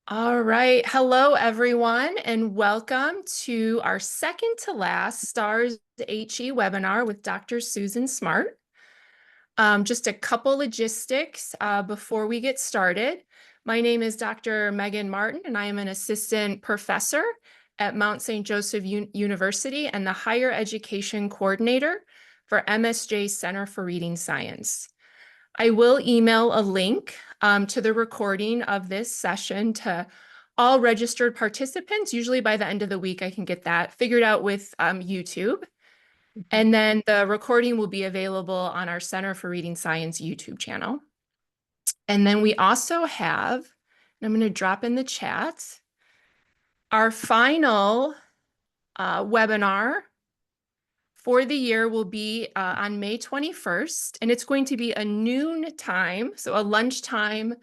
All right. Hello, everyone, and welcome to our second to last STARS HE webinar with Dr. Susan Smartt. Just a couple logistics before we get started. My name is Dr. Megan Martin, and I am an assistant professor at Mount St. Joseph University and the Higher Education Coordinator for MSJ Center for Reading Science. I will email a link to the recording of this session to all registered participants. Usually by the end of the week, I can get that figured out with YouTube. And then the recording will be available on our Center for Reading Science YouTube channel. And then we also have, and I'm going to drop in the chat, our final webinar for the year will be on May 21st, and it's going to be a noon time, so a lunchtime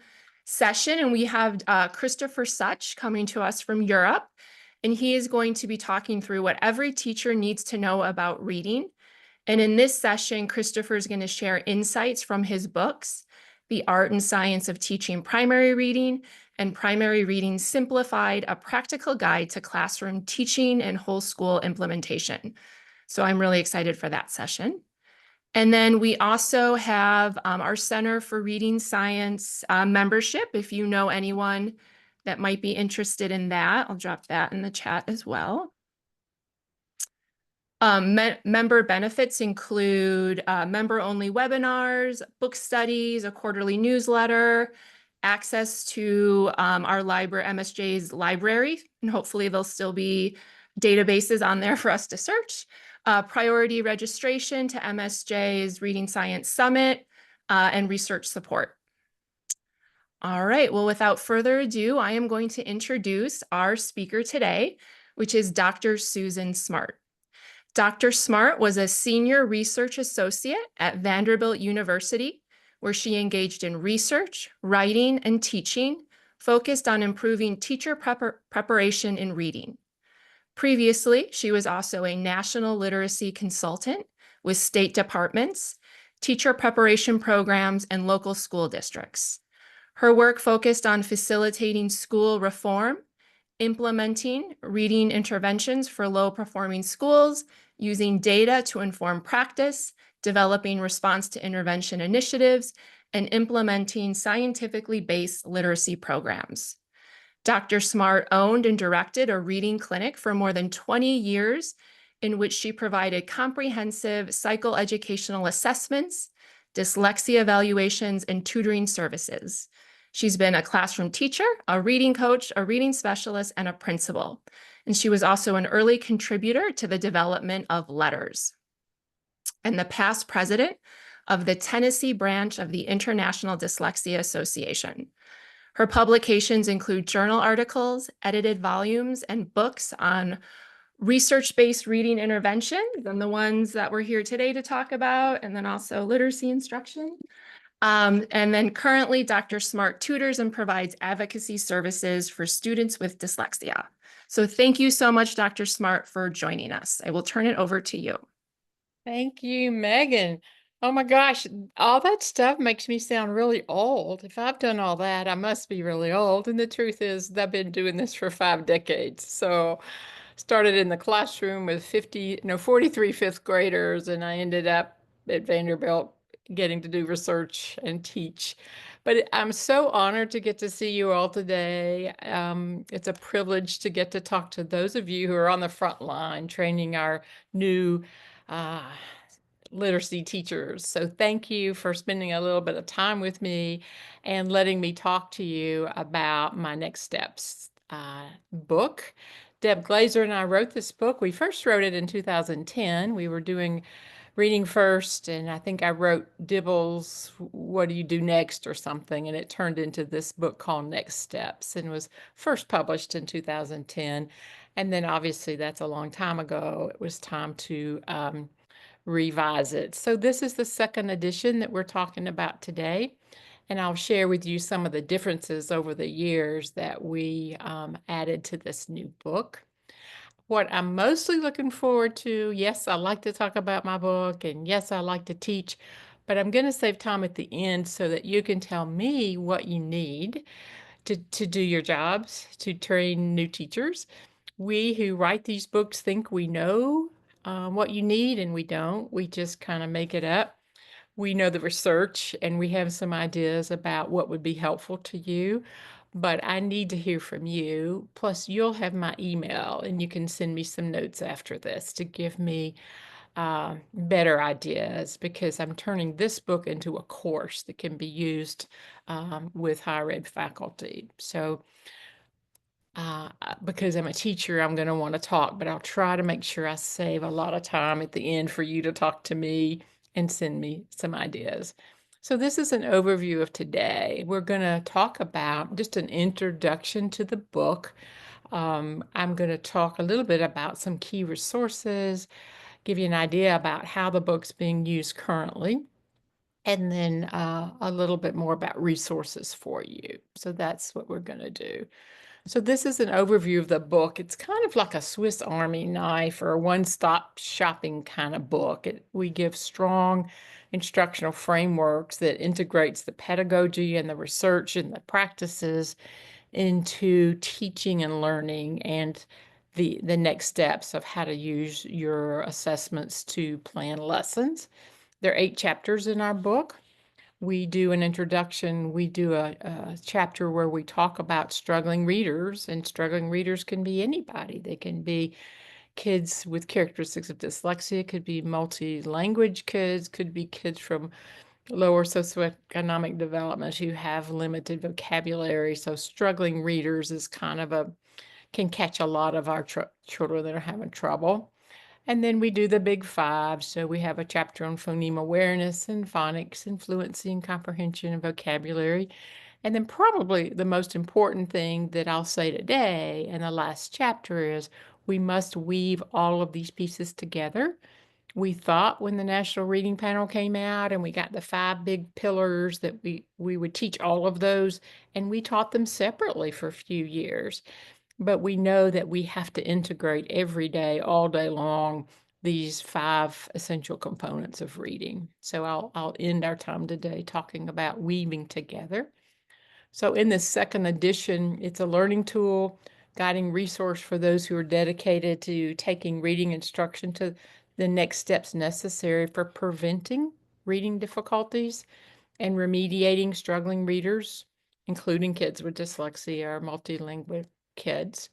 session. And we have Christopher Such coming to us from Europe, and he is going to be talking through what every teacher needs to know about reading. And in this session, Christopher is going to share insights from his books, The Art and Science of Teaching Primary Reading and Primary Reading Simplified, a practical guide to classroom teaching and whole school implementation. So I'm really excited for that session. And then we also have our Center for Reading Science membership. If you know anyone that might be interested in that, I'll drop that in the chat as well. Member benefits include member-only webinars, book studies, a quarterly newsletter, access to our library, MSJ's library, and hopefully there'll still be databases on there for us to search. Priority registration to MSJ's Reading Science Summit, and research support. All right, well, without further ado, I am going to introduce our speaker today, which is Dr. Susan Smartt. Dr. Smartt was a senior research associate at Vanderbilt University, where she engaged in research, writing, and teaching, focused on improving teacher preparation in reading. Previously, she was also a national literacy consultant with state departments, teacher preparation programs, and local school districts. Her work focused on facilitating school reform, implementing reading interventions for low-performing schools, using data to inform practice, developing response to intervention initiatives, and implementing scientifically based literacy programs. Dr. Smartt owned and directed a reading clinic for more than 20 years in which she provided comprehensive psychoeducational assessments, dyslexia evaluations, and tutoring services. She's been a classroom teacher, a reading coach, a reading specialist, and a principal. And she was also an early contributor to the development of letters and the past president of the Tennessee branch of the International Dyslexia Association. Her publications include journal articles, edited volumes, and books on research-based reading interventions, and the ones that we're here today to talk about, and then also literacy instruction. And then currently, Dr. Smartt tutors and provides advocacy services for students with dyslexia. So thank you so much, Dr. Smartt, for joining us. I will turn it over to you. Thank you, Megan. Oh my gosh, all that stuff makes me sound really old. If I've done all that, I must be really old. And the truth is, I've been doing this for 5 decades. So started in the classroom with 43 fifth graders, and I ended up at Vanderbilt getting to do research and teach. But I'm so honored to get to see you all today. It's a privilege to get to talk to those of you who are on the front line training our new uh, literacy teachers. So thank you for spending a little bit of time with me and letting me talk to you about my Next Steps book. Deb Glazer and I wrote this book. We first wrote it in 2010. We were doing reading first, and I think I wrote Dibble's What Do You Do Next or something, and it turned into this book called Next Steps and was first published in 2010. And then obviously that's a long time ago. It was time to revise it. So this is the second edition that we're talking about today. And I'll share with you some of the differences over the years that we added to this new book. What I'm mostly looking forward to, yes, I like to talk about my book, and yes, I like to teach, but I'm going to save time at the end so that you can tell me what you need to do your jobs, to train new teachers. We who write these books think we know what you need, and we don't. We just kind of make it up. We know the research and we have some ideas about what would be helpful to you, but I need to hear from you. Plus, you'll have my email and you can send me some notes after this to give me better ideas because I'm turning this book into a course that can be used with higher ed faculty. So, because I'm a teacher, I'm going to want to talk, but I'll try to make sure I save a lot of time at the end for you to talk to me and send me some ideas. So, this is an overview of today. We're going to talk about just an introduction to the book. I'm going to talk a little bit about some key resources, give you an idea about how the book's being used currently, and then a little bit more about resources for you. So, that's what we're going to do. So this is an overview of the book. It's kind of like a Swiss Army knife or a one-stop shopping kind of book. We give strong instructional frameworks that integrates the pedagogy and the research and the practices into teaching and learning and the next steps of how to use your assessments to plan lessons. There are 8 chapters in our book. We do an introduction, we do a chapter where we talk about struggling readers, and struggling readers can be anybody. They can be kids with characteristics of dyslexia, could be multi-language kids, could be kids from lower socioeconomic development who have limited vocabulary. So struggling readers is kind of can catch a lot of our children that are having trouble. And then we do the big 5. So we have a chapter on phoneme awareness and phonics and fluency and comprehension and vocabulary. And then probably the most important thing that I'll say today in the last chapter is we must weave all of these pieces together. We thought when the National Reading Panel came out and we got the 5 big pillars that we would teach all of those, and we taught them separately for a few years. But we know that we have to integrate every day, all day long, these 5 essential components of reading. So I'll end our time today talking about weaving together. So in this second edition, it's a learning tool, guiding resource for those who are dedicated to taking reading instruction to the next steps necessary for preventing reading difficulties and remediating struggling readers, including kids with dyslexia or multilingual kids.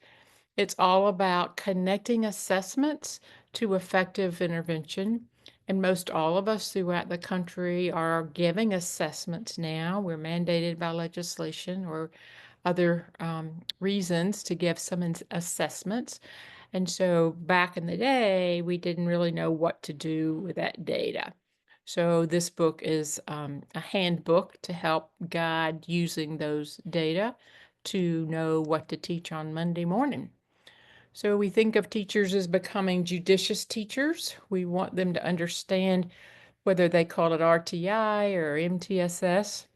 It's all about connecting assessments to effective intervention. And most all of us throughout the country are giving assessments now. We're mandated by legislation or other reasons to give some assessments. And so back in the day, we didn't really know what to do with that data. So this book is a handbook to help guide using those data to know what to teach on Monday morning. So we think of teachers as becoming judicious teachers. We want them to understand whether they call it RTI or MTSS.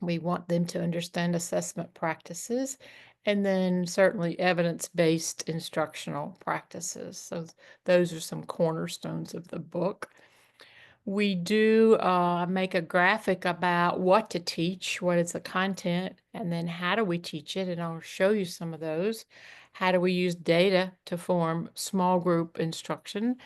We want them to understand assessment practices and then certainly evidence-based instructional practices. So those are some cornerstones of the book. We do make a graphic about what to teach, what is the content, and then how do we teach it, and I'll show you some of those. How do we use data to form small group instruction?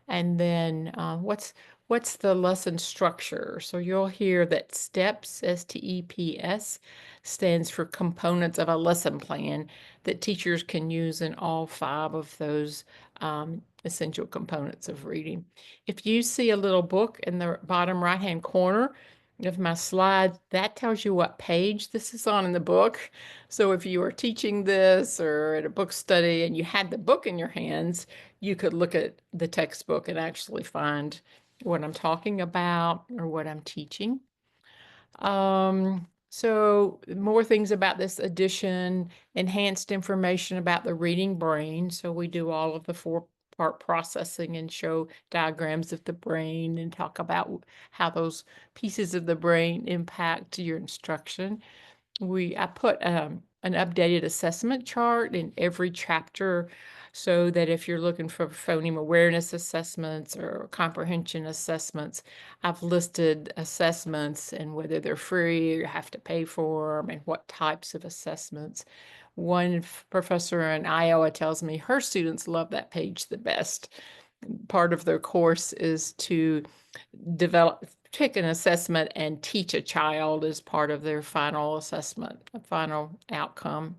And then what's the lesson structure? So you'll hear that STEPS, STEPS, stands for components of a lesson plan that teachers can use in all 5 of those essential components of reading. If you see a little book in the bottom right-hand corner of my slide, that tells you what page this is on in the book. So if you are teaching this or at a book study and you had the book in your hands, you could look at the textbook and actually find what I'm talking about or what I'm teaching. So more things about this edition, enhanced information about the reading brain. So we do all of the 4-part processing and show diagrams of the brain and talk about how those pieces of the brain impact your instruction. I put an an updated assessment chart in every chapter so that if you're looking for phoneme awareness assessments or comprehension assessments, I've listed assessments and whether they're free or you have to pay for them and what types of assessments. One professor in Iowa tells me her students love that page the best. Part of their course is to take an assessment and teach a child as part of their final assessment, a final outcome.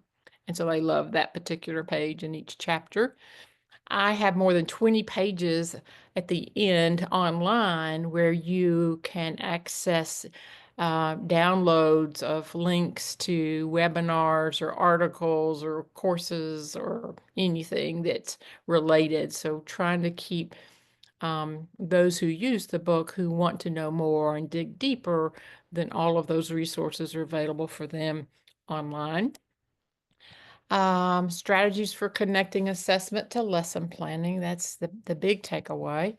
And so they love that particular page in each chapter. I have more than 20 pages at the end online where you can access downloads of links to webinars or articles or courses or anything that's related. So trying to keep those who use the book who want to know more and dig deeper, then all of those resources are available for them online. Strategies for connecting assessment to lesson planning. That's the big takeaway.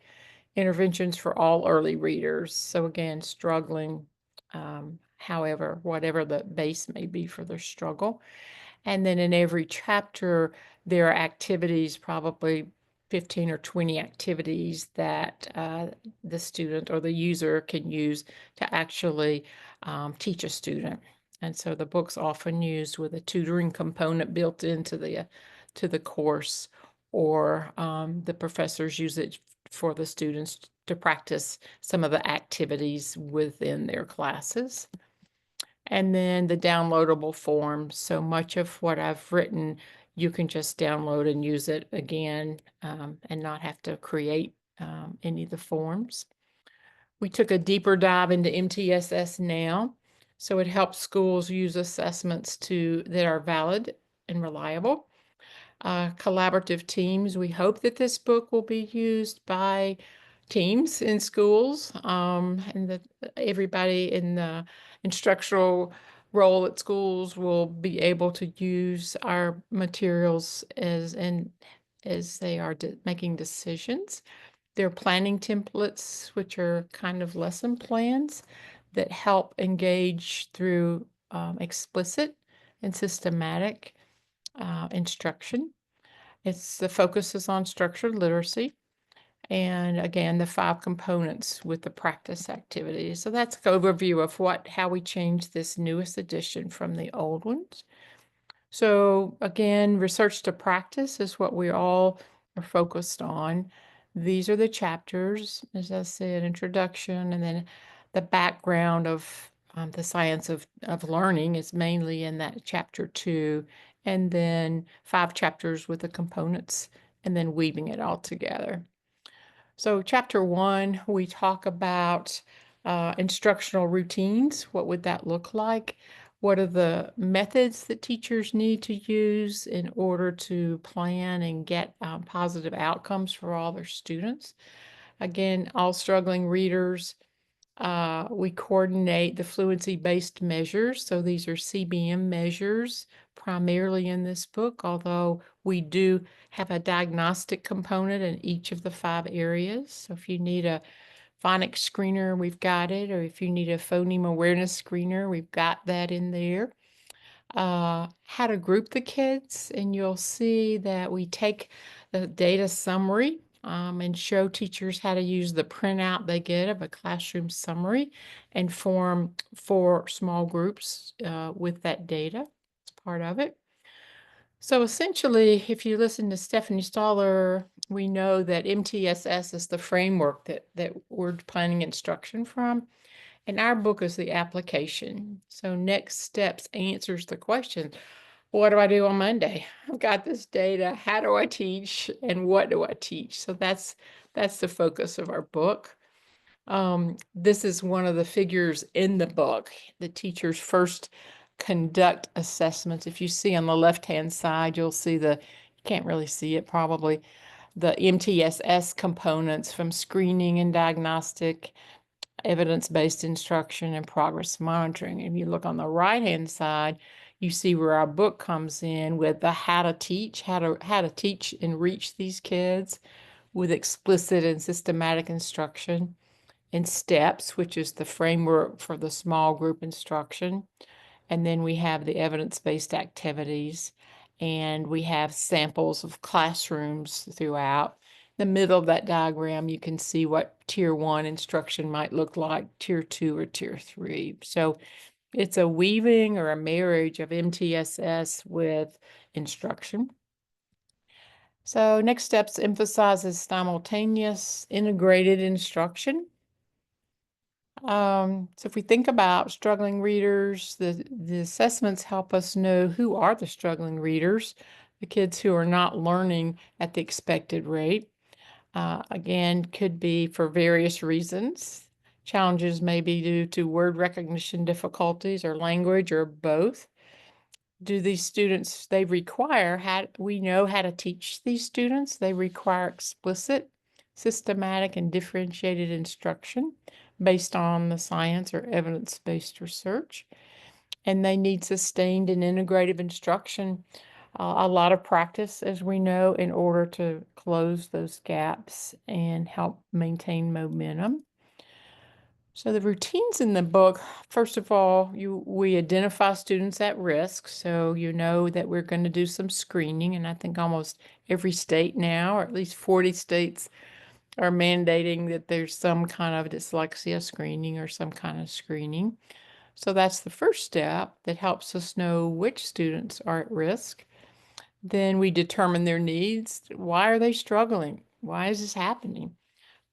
Interventions for all early readers. So again, struggling, however, whatever the base may be for their struggle. And then in every chapter, there are activities, probably 15 or 20 activities that the student or the user can use to actually teach a student. And so the book's often used with a tutoring component built into the course, or the professors use it for the students to practice some of the activities within their classes. And then the downloadable forms. So much of what I've written, you can just download and use it again and not have to create any of the forms. We took a deeper dive into MTSS now. So it helps schools use assessments that are valid and reliable. Collaborative teams. We hope that this book will be used by teams in schools and that everybody in the instructional role at schools will be able to use our materials as they are making decisions. There are planning templates, which are kind of lesson plans that help engage through explicit and systematic instruction. The focus is on structured literacy. And again, the 5 components with the practice activities. So that's an overview of how we changed this newest edition from the old ones. So again, research to practice is what we all are focused on. These are the chapters, as I said, introduction, and then the background of the science of learning is mainly in that chapter 2, and then 5 chapters with the components, and then weaving it all together. So chapter 1, we talk about instructional routines. What would that look like? What are the methods that teachers need to use in order to plan and get positive outcomes for all their students? Again, all struggling readers, we coordinate the fluency-based measures. So these are CBM measures primarily in this book, although we do have a diagnostic component in each of the 5 areas. So if you need a phonics screener, we've got it, or if you need a phoneme awareness screener, we've got that in there. How to group the kids, and you'll see that we take the data summary and show teachers how to use the printout they get of a classroom summary and form 4 small groups with that data. It's part of it. So essentially, if you listen to Stephanie Staller, we know that MTSS is the framework that we're planning instruction from. And our book is the application. So next steps answers the question, what do I do on Monday? I've got this data. How do I teach? And what do I teach? So that's the focus of our book. This is one of the figures in the book. The teachers first conduct assessments. If you see on the left-hand side, you'll see you can't really see it probably, the MTSS components from screening and diagnostic, evidence-based instruction, and progress monitoring. If you look on the right-hand side, you see where our book comes in with the how to teach and reach these kids with explicit and systematic instruction, and steps, which is the framework for the small group instruction, And then we have the evidence-based activities, and we have samples of classrooms throughout. In the middle of that diagram, you can see what tier 1 instruction might look like, tier 2 or tier 3. So it's a weaving or a marriage of MTSS with instruction. So next steps emphasizes simultaneous integrated instruction. So if we think about struggling readers, the assessments help us know who are the struggling readers, the kids who are not learning at the expected rate. Again, could be for various reasons. Challenges may be due to word recognition difficulties or language or both. Do these students, they require, we know how to teach these students. They require explicit, systematic, and differentiated instruction based on the science or evidence-based research. And they need sustained and integrative instruction, a lot of practice, as we know, in order to close those gaps and help maintain momentum. So the routines in the book, first of all, we identify students at risk. So you know that we're going to do some screening. And I think almost every state now, or at least 40 states, are mandating that there's some kind of dyslexia screening or some kind of screening. So that's the first step that helps us know which students are at risk. Then we determine their needs. Why are they struggling? Why is this happening?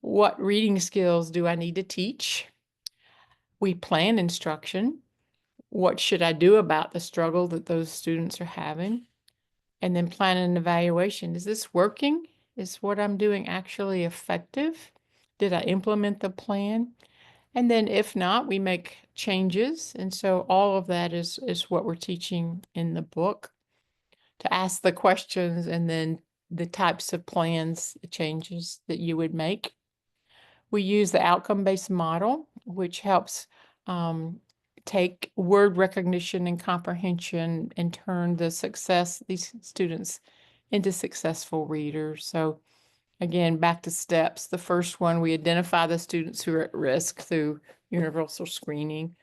What reading skills do I need to teach? We plan instruction. What should I do about the struggle that those students are having? And then plan an evaluation. Is this working? Is what I'm doing actually effective? Did I implement the plan? And then if not, we make changes. And so all of that is what we're teaching in the book, to ask the questions and then the types of plans, the changes that you would make. We use the outcome-based model, which helps take word recognition and comprehension and turn these students into successful readers. So again, back to steps. The first one, we identify the students who are at risk through universal screening.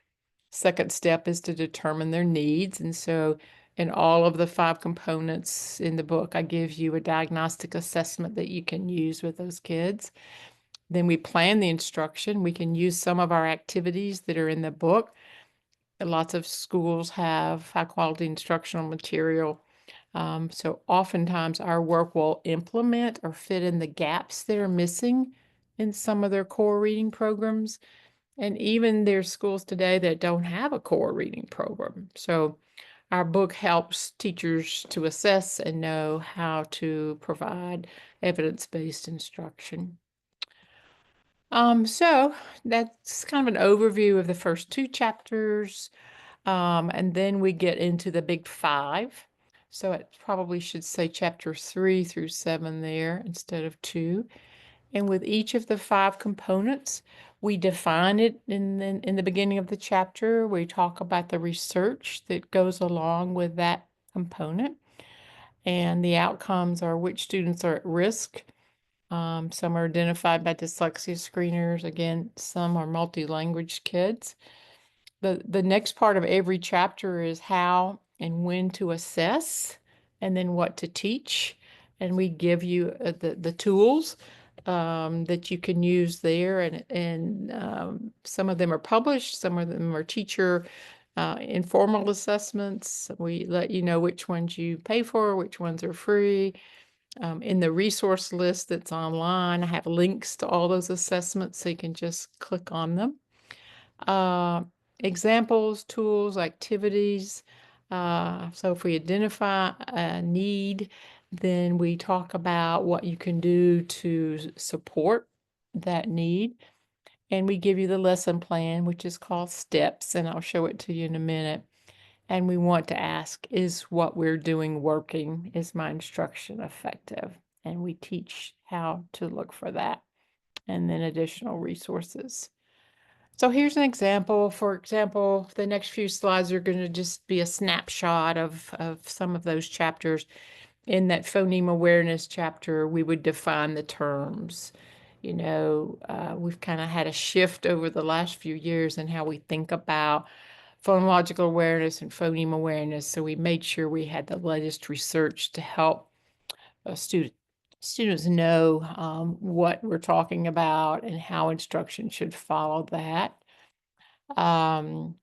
Second step is to determine their needs. And so in all of the 5 components in the book, I give you a diagnostic assessment that you can use with those kids. Then we plan the instruction. We can use some of our activities that are in the book. Lots of schools have high quality instructional material. So oftentimes our work will implement or fit in the gaps that are missing in some of their core reading programs. And even there's schools today that don't have a core reading program. So our book helps teachers to assess and know how to provide evidence-based instruction. So that's kind of an overview of the first 2 chapters. And then we get into the big 5. So it probably should say chapter 3 through 7 there instead of 2. And with each of the 5 components, we define it in the beginning of the chapter. We talk about the research that goes along with that component. And the outcomes are which students are at risk. Some are identified by dyslexia screeners. Again, some are multi-language kids. The next part of every chapter is how and when to assess, and then what to teach. And we give you the tools that you can use there. And some of them are published, some of them are teacher informal assessments. We let you know which ones you pay for, which ones are free. In the resource list that's online, I have links to all those assessments, so you can just click on them. Examples, tools, activities. So if we identify a need, then we talk about what you can do to support that need. And we give you the lesson plan, which is called STEPS, and I'll show it to you in a minute. And we want to ask, is what we're doing working? Is my instruction effective? And we teach how to look for that, and then additional resources. So here's an example. For example, the next few slides are going to just be a snapshot of some of those chapters. In that phoneme awareness chapter, we would define the terms. You know, we've kind of had a shift over the last few years in how we think about phonological awareness and phoneme awareness. So we made sure we had the latest research to help students know what we're talking about and how instruction should follow that. Um,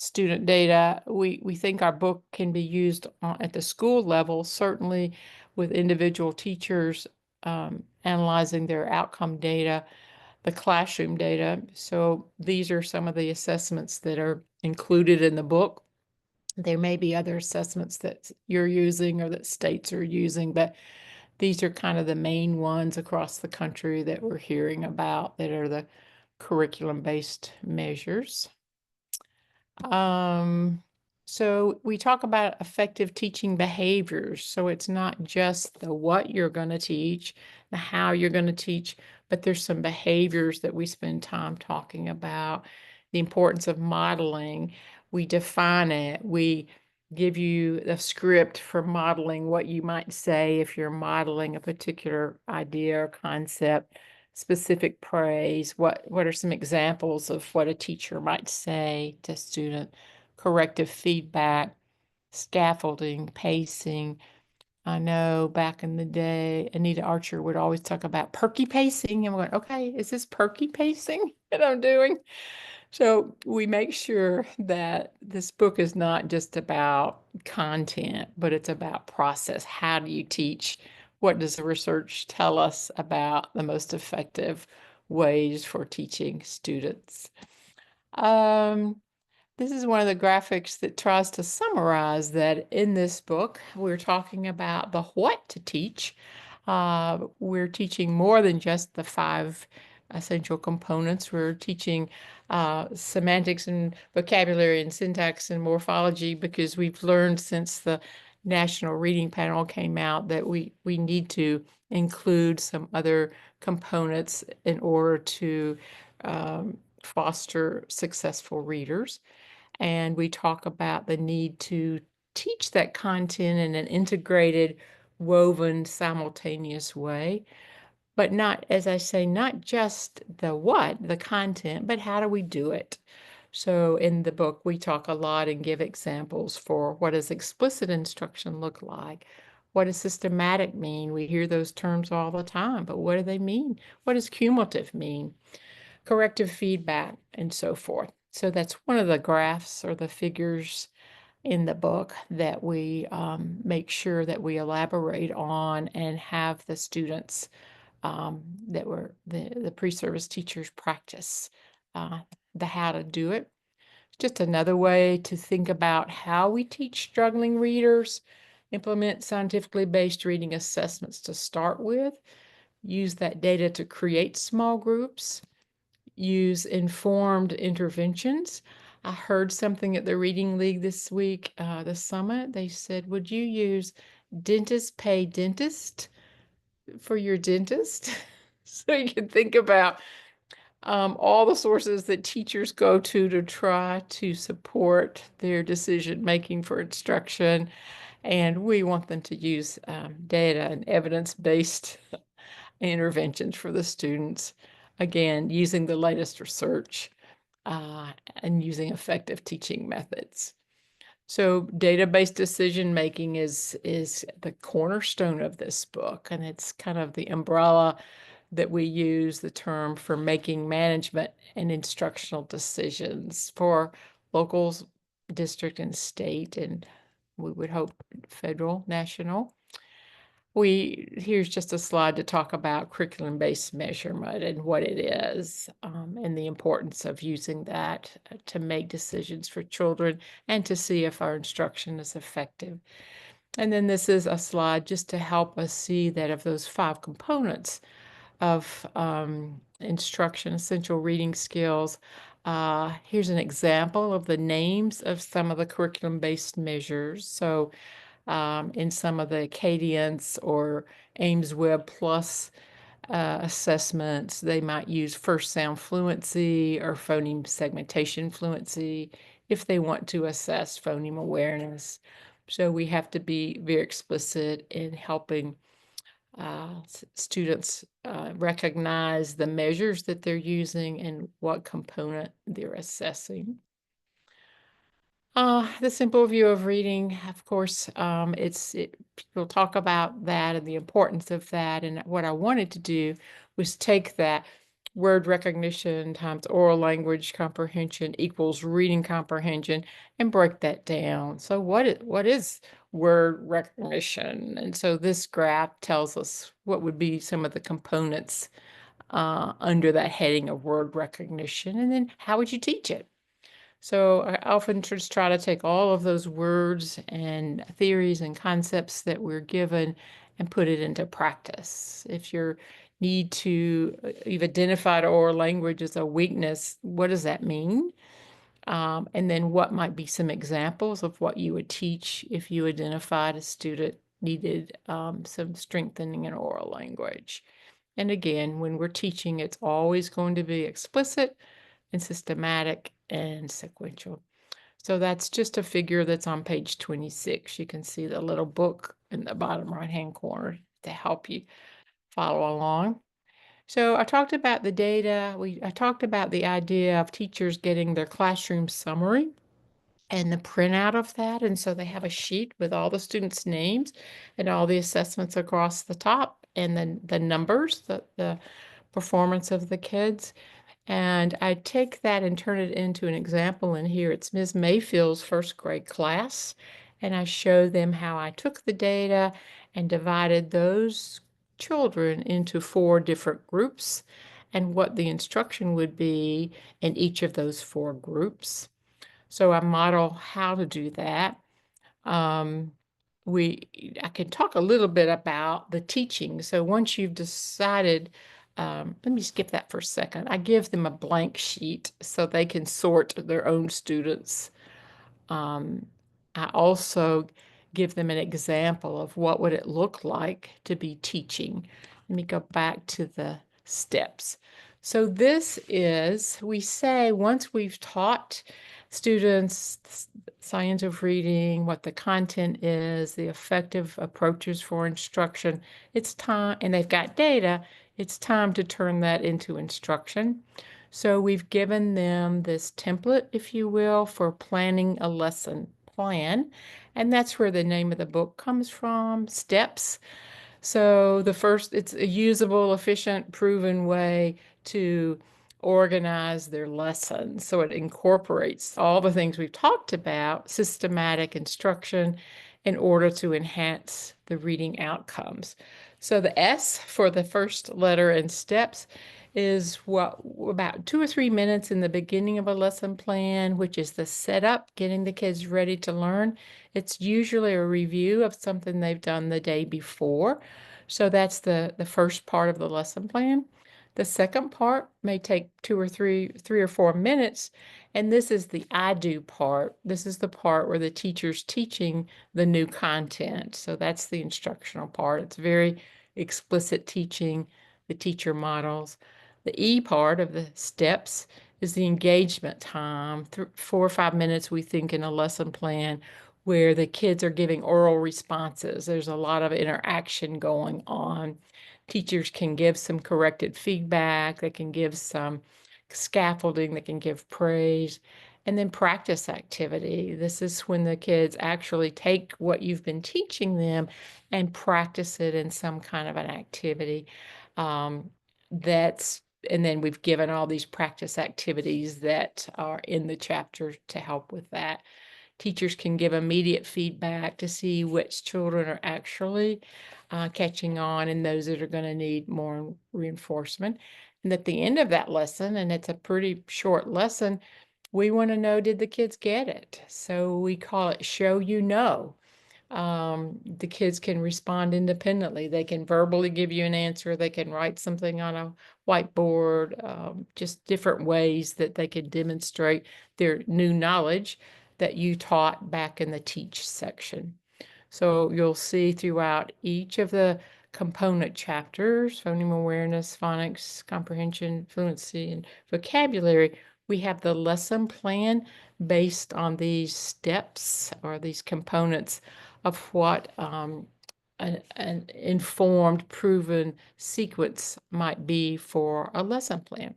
Student data, we think our book can be used at the school level, certainly with individual teachers analyzing their outcome data, the classroom data. So these are some of the assessments that are included in the book. There may be other assessments that you're using or that states are using, but these are kind of the main ones across the country that we're hearing about that are the curriculum-based measures. Um, so we talk about effective teaching behaviors. So it's not just the what you're going to teach, the how you're going to teach, but there's some behaviors that we spend time talking about. The importance of modeling. We define it. We give you the script for modeling what you might say if you're modeling a particular idea or concept. Specific praise. What are some examples of what a teacher might say to student? Corrective feedback, scaffolding, pacing. I know back in the day, Anita Archer would always talk about perky pacing. And we're going, okay, is this perky pacing that I'm doing? So we make sure that this book is not just about content, but it's about process. How do you teach? What does the research tell us about the most effective ways for teaching students? Um, this is one of the graphics that tries to summarize that in this book. We're talking about the what to teach. We're teaching more than just the 5 essential components. We're teaching semantics and vocabulary and syntax and morphology because we've learned since the National Reading Panel came out that we need to include some other components in order to foster successful readers. And we talk about the need to teach that content in an integrated, woven, simultaneous way. But not, as I say, not just the what, the content, but how do we do it? So in the book, we talk a lot and give examples for what does explicit instruction look like? What does systematic mean? We hear those terms all the time, but what do they mean? What does cumulative mean? Corrective feedback, and so forth. So that's one of the graphs or the figures in the book that we make sure that we elaborate on and have the students that were the pre-service teachers practice the how to do it. Just another way to think about how we teach struggling readers, implement scientifically based reading assessments to start with, use that data to create small groups, use informed interventions. I heard something at the Reading League this week, the summit. They said, would you use dentist pay dentist for your dentist? So you can think about all the sources that teachers go to try to support their decision making for instruction. And we want them to use data and evidence-based interventions for the students. Again, using the latest research and using effective teaching methods. So data-based decision making is the cornerstone of this book, and it's kind of the umbrella that we use the term for making management and instructional decisions for locals, district, and state, and we would hope federal, national. Here's just a slide to talk about curriculum-based measurement and what it is, and the importance of using that to make decisions for children and to see if our instruction is effective. And then this is a slide just to help us see that of those 5 components of instruction, essential reading skills. Here's an example of the names of some of the curriculum-based measures. So in some of the Acadience or Ames Web Plus assessments, they might use first sound fluency or phoneme segmentation fluency if they want to assess phoneme awareness. So we have to be very explicit in helping students recognize the measures that they're using and what component they're assessing. The simple view of reading, of course, people talk about that and the importance of that. And what I wanted to do was take that word recognition times oral language comprehension equals reading comprehension and break that down. So what is word recognition? And so this graph tells us what would be some of the components under that heading of word recognition, and then how would you teach it? So I often just try to take all of those words and theories and concepts that we're given and put it into practice. If you need to, you've identified oral language as a weakness, what does that mean? And then what might be some examples of what you would teach if you identified a student needed some strengthening in oral language. And again, when we're teaching, it's always going to be explicit and systematic and sequential. So that's just a figure that's on page 26. You can see the little book in the bottom right-hand corner to help you follow along. So I talked about the data. I talked about the idea of teachers getting their classroom summary and the printout of that. And so they have a sheet with all the students' names and all the assessments across the top, and then the numbers, the performance of the kids. And I take that and turn it into an example in here. It's Ms. Mayfield's first grade class. And I show them how I took the data and divided those children into 4 different groups and what the instruction would be in each of those 4 groups. So I model how to do that. Um, I can talk a little bit about the teaching. So once you've decided, let me skip that for a second. I give them a blank sheet so they can sort their own students. Um, I also give them an example of what would it look like to be teaching. Let me go back to the steps. So this is, we say once we've taught students science of reading, what the content is, the effective approaches for instruction, it's time, and they've got data, it's time to turn that into instruction. So we've given them this template, if you will, for planning a lesson plan. And that's where the name of the book comes from, Steps. So the first, it's a usable, efficient, proven way to organize their lessons. So it incorporates all the things we've talked about, systematic instruction, in order to enhance the reading outcomes. So the S for the first letter in steps is what about 2 or 3 minutes in the beginning of a lesson plan, which is the setup, getting the kids ready to learn. It's usually a review of something they've done the day before. So that's the first part of the lesson plan. The second part may take 3 or 4 minutes, and this is the I do part. This is the part where the teacher's teaching the new content. So that's the instructional part. It's very explicit teaching, the teacher models. The E part of the steps is the engagement time, 4 or 5 minutes, we think, in a lesson plan where the kids are giving oral responses. There's a lot of interaction going on. Teachers can give some corrected feedback, they can give some scaffolding, they can give praise, and then practice activity. This is when the kids actually take what you've been teaching them and practice it in some kind of an activity. Um, that's and then we've given all these practice activities that are in the chapter to help with that. Teachers can give immediate feedback to see which children are actually catching on and those that are going to need more reinforcement. And at the end of that lesson, and it's a pretty short lesson, we want to know, did the kids get it? So we call it show you know. The kids can respond independently. They can verbally give you an answer. They can write something on a whiteboard, just different ways that they can demonstrate their new knowledge that you taught back in the teach section. So you'll see throughout each of the component chapters, phoneme awareness, phonics, comprehension, fluency, and vocabulary, we have the lesson plan based on these steps or these components of what an informed, proven sequence might be for a lesson plan.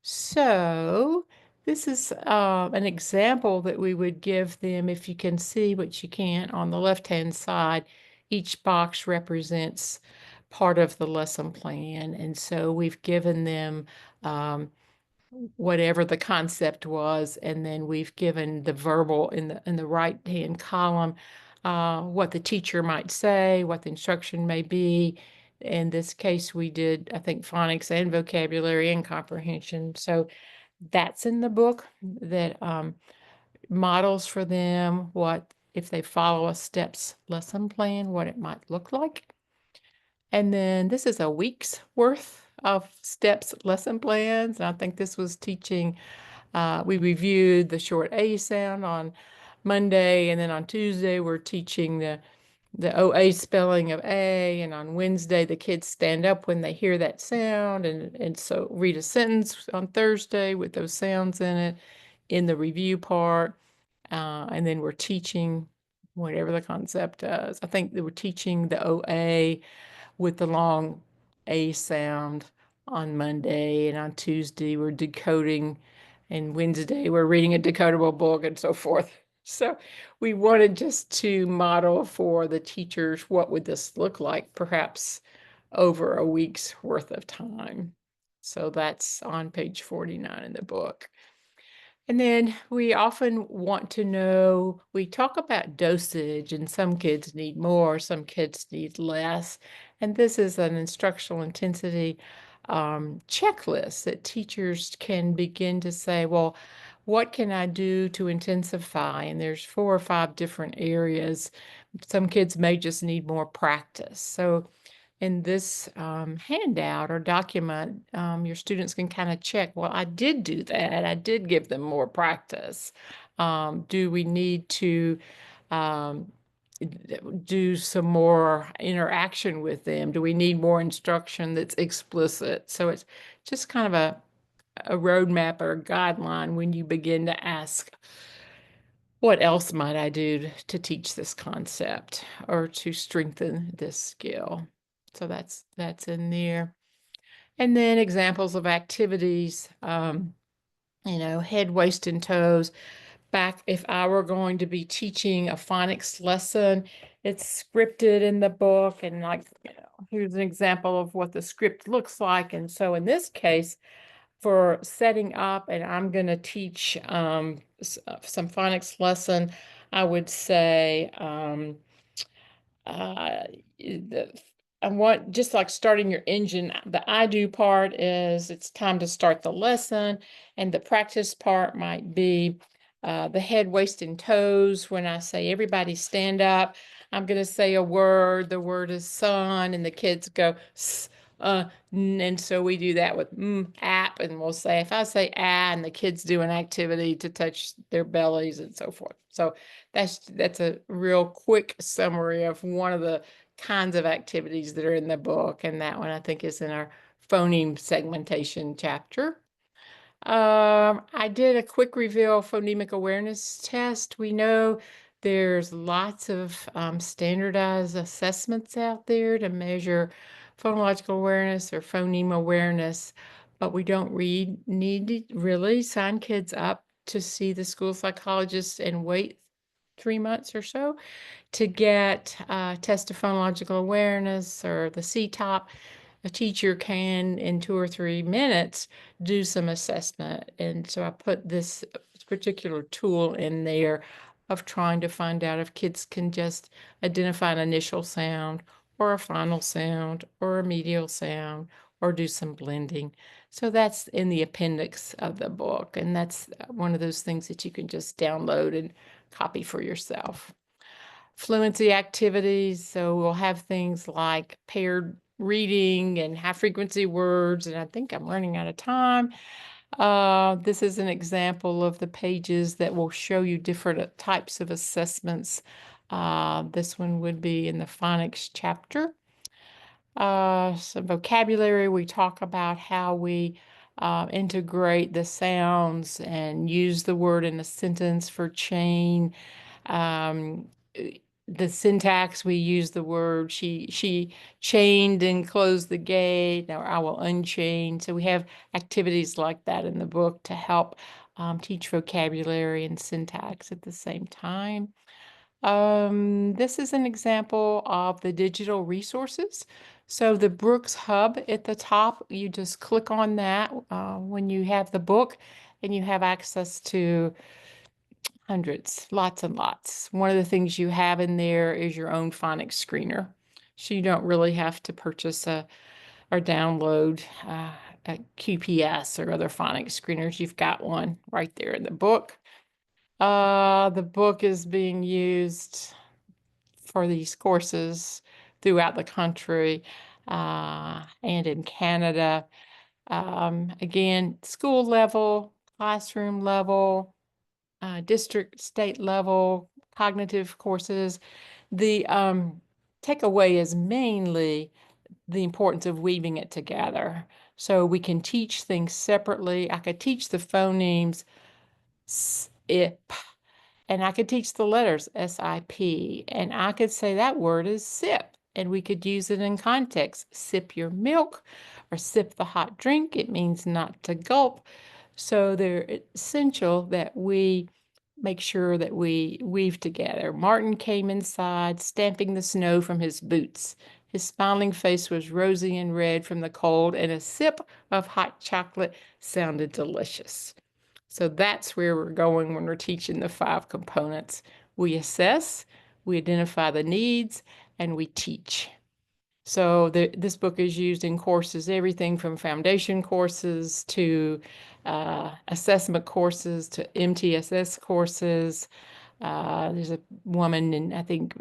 So This is an example that we would give them. If you can see, what you can't, on the left-hand side, each box represents part of the lesson plan. And so we've given them whatever the concept was, and then we've given the verbal in the right-hand column, what the teacher might say, what the instruction may be. In this case, we did, I think, phonics and vocabulary and comprehension. So that's in the book that models for them what, if they follow a steps lesson plan, what it might look like. And then this is a week's worth of steps lesson plans. And I think this was teaching, we reviewed the short A sound on Monday, and then on Tuesday we're teaching the OA spelling of A, and on Wednesday the kids stand up when they hear that sound, and so read a sentence on Thursday with those sounds in it in the review part, and then we're teaching whatever the concept is. I think they were teaching the OA with the long A sound on Monday, and on Tuesday we're decoding, and Wednesday we're reading a decodable book, and so forth. So we wanted just to model for the teachers what would this look like, perhaps over a week's worth of time. So that's on page 49 in the book. And then we often want to know, we talk about dosage, and some kids need more, some kids need less. And this is an instructional intensity checklist that teachers can begin to say, well, what can I do to intensify? And there's 4 or 5 different areas. Some kids may just need more practice. So in this handout or document, your students can kind of check, well, I did do that. I did give them more practice. Do we need to um, do some more interaction with them? Do we need more instruction that's explicit? So it's just kind of a roadmap or a guideline when you begin to ask, what else might I do to teach this concept or to strengthen this skill? So that's in there. And then examples of activities, head, waist, and toes. Back, if I were going to be teaching a phonics lesson, it's scripted in the book, and here's an example of what the script looks like. And so in this case, for setting up, and I'm going to teach some phonics lesson, I would say I want, just like starting your engine, the I do part is it's time to start the lesson, and the practice part might be the head, waist, and toes. When I say everybody stand up, I'm going to say a word. The word is sun, and the kids go, and so we do that with app, and we'll say, if I say and the kids do an activity to touch their bellies and so forth. So that's a real quick summary of one of the kinds of activities that are in the book, and that one I think is in our phoneme segmentation chapter. I did a quick reveal phonemic awareness test. We know there's lots of standardized assessments out there to measure phonological awareness or phoneme awareness, but we don't need to really sign kids up to see the school psychologist and wait 3 months or so to get test of phonological awareness or the CTOP. A teacher can, in 2 or 3 minutes, do some assessment. And so I put this particular tool in there of trying to find out if kids can just identify an initial sound or a final sound or a medial sound or do some blending. So that's in the appendix of the book. And that's one of those things that you can just download and copy for yourself. Fluency activities, so we'll have things like paired reading and high frequency words, and I think I'm running out of time. This is an example of the pages that will show you different types of assessments. This one would be in the phonics chapter. Some vocabulary, we talk about how we integrate the sounds and use the word in a sentence for chain. Um, the syntax, we use the word she chained and closed the gate, or I will unchain. So we have activities like that in the book to help teach vocabulary and syntax at the same time. This is an example of the digital resources. So the Brooks Hub at the top, you just click on that when you have the book, and you have access to hundreds, lots and lots. One of the things you have in there is your own phonics screener. So you don't really have to purchase or download a QPS or other phonics screeners. You've got one right there in the book. The book is being used for these courses throughout the country and in Canada. Again, school level, classroom level, district, state level, cognitive courses. The takeaway is mainly the importance of weaving it together. So we can teach things separately. I could teach the phonemes, SIP, and I could teach the letters SIP, and I could say that word is sip, and we could use it in context. Sip your milk or sip the hot drink. It means not to gulp. So they're essential that we make sure that we weave together. Martin came inside, stamping the snow from his boots. His smiling face was rosy and red from the cold, and a sip of hot chocolate sounded delicious. So that's where we're going when we're teaching the 5 components. We assess, we identify the needs, and we teach. So this book is used in courses, everything from foundation courses to assessment courses to MTSS courses. There's a woman in, I think,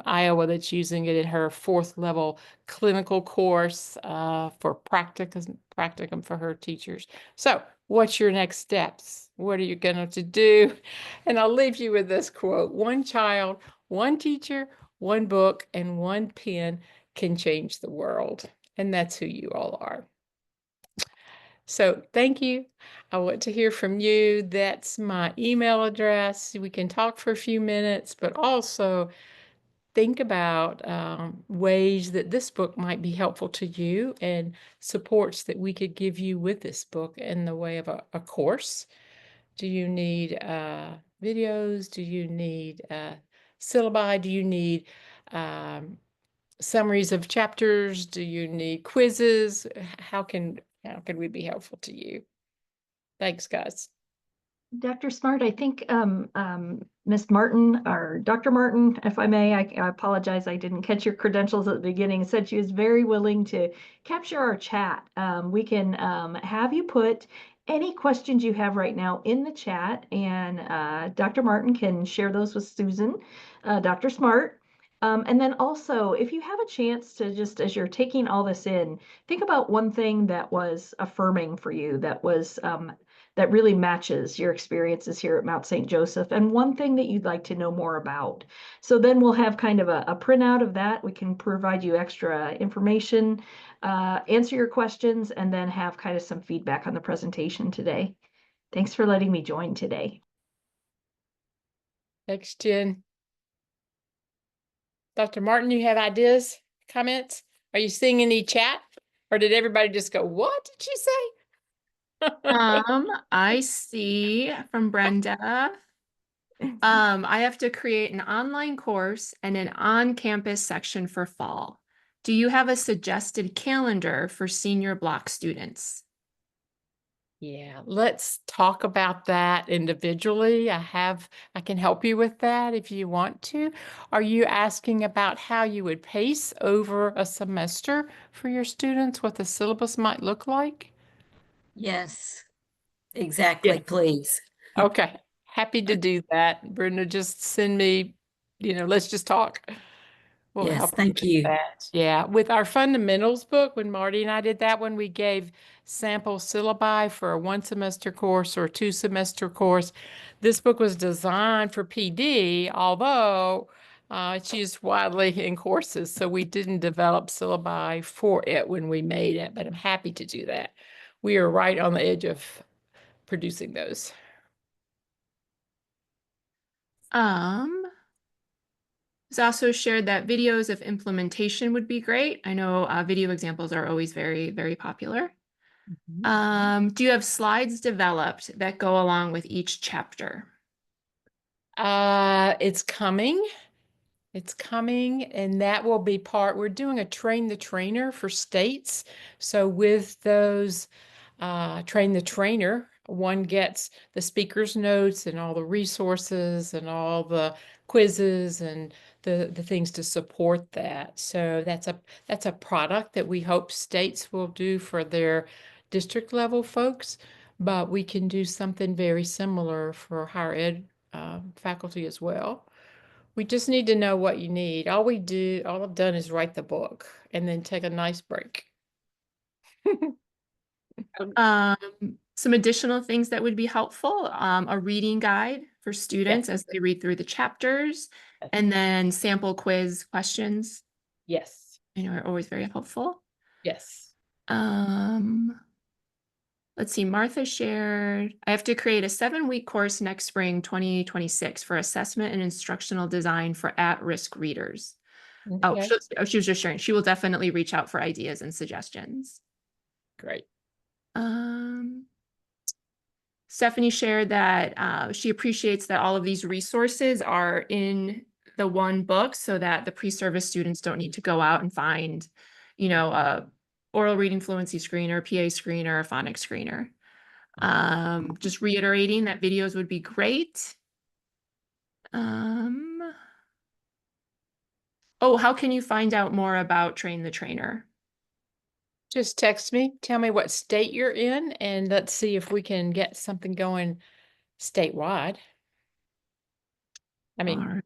Iowa that's using it in her 4th level clinical course for practicum for her teachers. So what's your next steps? What are you going to do? And I'll leave you with this quote: one child, one teacher, one book, and one pen can change the world. And that's who you all are. So thank you. I want to hear from you. That's my email address. We can talk for a few minutes, but also think about ways that this book might be helpful to you and supports that we could give you with this book in the way of a course. Do you need videos? Do you need syllabi? Do you need summaries of chapters? Do you need quizzes? How can we be helpful to you? Thanks, guys. Dr. Smartt, I think Miss Martin or Dr. Martin, if I may, I apologize, I didn't catch your credentials at the beginning, said she was very willing to capture our chat. We can have you put any questions you have right now in the chat, and Dr. Martin can share those with Susan, Dr. Smartt. And then also, if you have a chance to just, as you're taking all this in, think about one thing that was affirming for you, that really matches your experiences here at Mount St. Joseph, and one thing that you'd like to know more about. So then we'll have kind of a printout of that. We can provide you extra information, answer your questions, and then have kind of some feedback on the presentation today. Thanks for letting me join today. Thanks, Jen. Dr. Martin, you have ideas, comments? Are you seeing any chat? Or did everybody just go, what did she say? I see from Brenda. I have to create an online course and an on-campus section for fall. Do you have a suggested calendar for senior block students? Yeah, let's talk about that individually. I can help you with that if you want to. Are you asking about how you would pace over a semester for your students, what the syllabus might look like? Yes, Yeah. exactly, please. Okay, happy to do that. Brenda, just send me, let's just talk. We'll Yes, help thank with you. that. Yeah, with our fundamentals book, when Marty and I did that one, we gave sample syllabi for a 1-semester course or a 2-semester course. This book was designed for PD, although it's used widely in courses, so we didn't develop syllabi for it when we made it, but I'm happy to do that. We are right on the edge of producing those. It's also shared that videos of implementation would be great. I know video examples are always very, very popular. Do you have slides developed that go along with each chapter? It's coming. It's coming, and that will be part. We're doing a train the trainer for states. So with those train the trainer, one gets the speaker's notes and all the resources and all the quizzes and the things to support that. So that's a product that we hope states will do for their district level folks, but we can do something very similar for higher ed faculty as well. We just need to know what you need. All I've done is write the book and then take a nice break. Some additional things that would be helpful, a reading guide for students as they read through the chapters, and then sample quiz questions, Yes. are always very helpful. Yes. Let's see, Martha shared, I have to create a 7-week course next spring, 2026 for assessment and instructional design for at-risk readers. Okay. She was just sharing. She will definitely reach out for ideas and suggestions. Great. Stephanie shared that she appreciates that all of these resources are in the one book so that the pre-service students don't need to go out and find, a oral reading fluency screener, PA screener, a phonics screener. Just reiterating that videos would be great. Oh, how can you find out more about Train the Trainer? Just text me, tell me what state you're in, and let's see if we can get something going statewide. I mean, All right.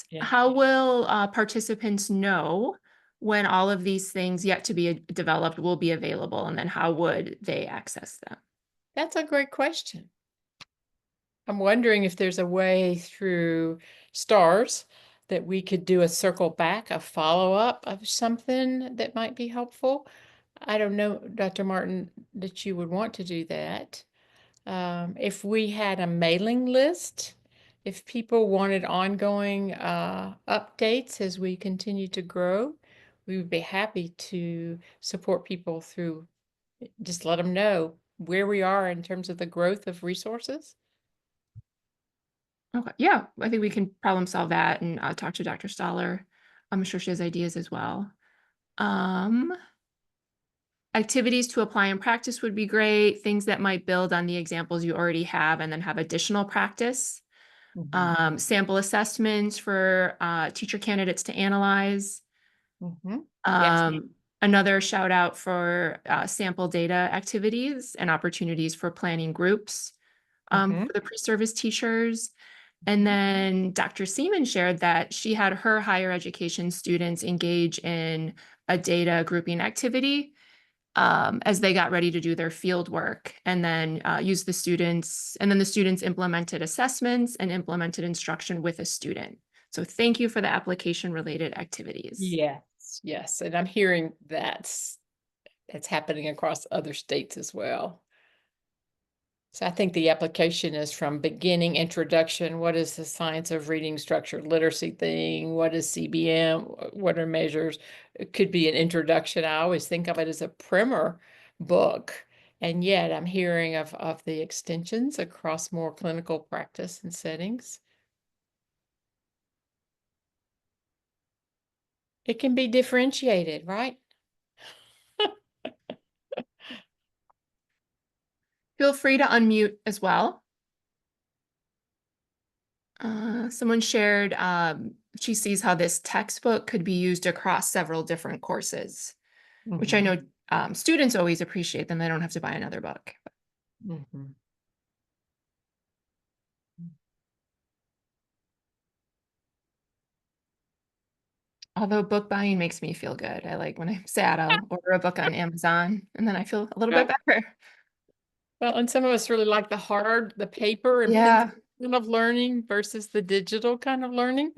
yeah. How will participants know when all of these things yet to be developed will be available, and then how would they access them? That's a great question. I'm wondering if there's a way through STARS that we could do a circle back, a follow-up of something that might be helpful. I don't know, Dr. Martin, that you would want to do that. If we had a mailing list, if people wanted ongoing updates as we continue to grow, we would be happy to support people through, just let them know where we are in terms of the growth of resources. Okay, yeah, I think we can problem solve that and talk to Dr. Stoller. I'm sure she has ideas as well. Activities to apply and practice would be great. Things that might build on the examples you already have and then have additional practice. Sample assessments for teacher candidates to analyze. Yes. Another shout out for sample data activities and opportunities for planning groups for the pre-service teachers. And then Dr. Seaman shared that she had her higher education students engage in a data grouping activity as they got ready to do their field work, and then use the students, and then the students implemented assessments and implemented instruction with a student. So thank you for the application related activities. Yes, yes. And I'm hearing that's happening across other states as well. So I think the application is from beginning introduction. What is the science of reading structured literacy thing? What is CBM? What are measures? It could be an introduction. I always think of it as a primer book. And yet I'm hearing of the extensions across more clinical practice and settings. It can be differentiated, right? Feel free to unmute as well. Someone shared she sees how this textbook could be used across several different courses, which I know students always appreciate, then they don't have to buy another book. Although book buying makes me feel good. I like when I'm sad, I'll order a book on Amazon and then I feel a little bit better. Well, and some of us really like the paper and pencil kind of learning versus the digital kind of learning.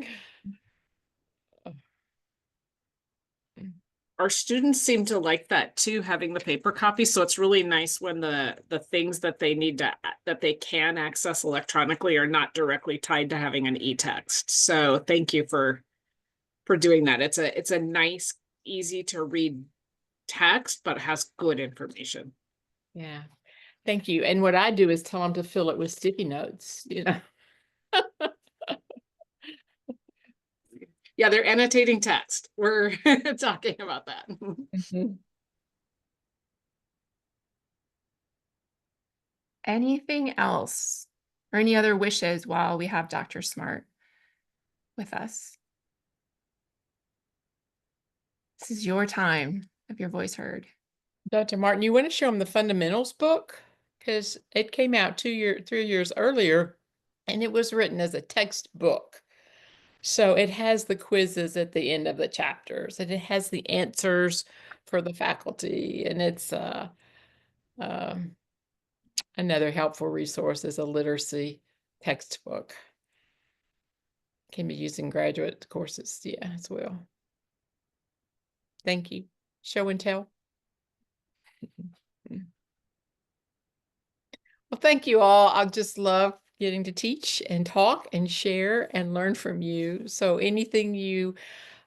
Our students seem to like that too, having the paper copy. So it's really nice when the things that they need that they can access electronically are not directly tied to having an e-text. So thank you for doing that. It's a nice, easy to read text, but has good information. Yeah. Thank you. And what I do is tell them to fill it with sticky notes, you know. Yeah, they're annotating text. We're talking about that. Mhm. Anything else or any other wishes while we have Dr. Smartt with us? This is your time. Have your voice heard. Dr. Martin, you want to show them the fundamentals book? Because it came out 3 years earlier, and it was written as a textbook. So it has the quizzes at the end of the chapters, and it has the answers for the faculty, and it's um, another helpful resource is a literacy textbook. Can be used in graduate courses, yeah, as well. Thank you. Show and tell. Well, thank you all. I just love getting to teach and talk and share and learn from you. So anything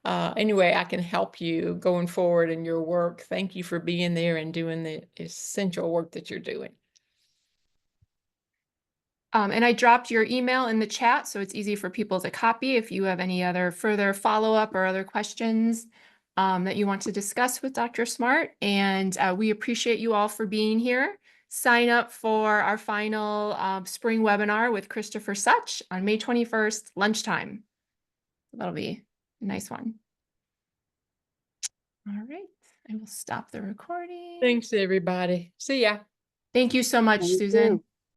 any way I can help you going forward in your work, thank you for being there and doing the essential work that you're doing. And I dropped your email in the chat, so it's easy for people to copy if you have any other further follow-up or other questions that you want to discuss with Dr. Smartt. And we appreciate you all for being here. Sign up for our final spring webinar with Christopher Such on May 21st, lunchtime. That'll be a nice one. All right, I will stop the recording. Thanks, everybody. See ya. Thank you so much, Thank Susan. you.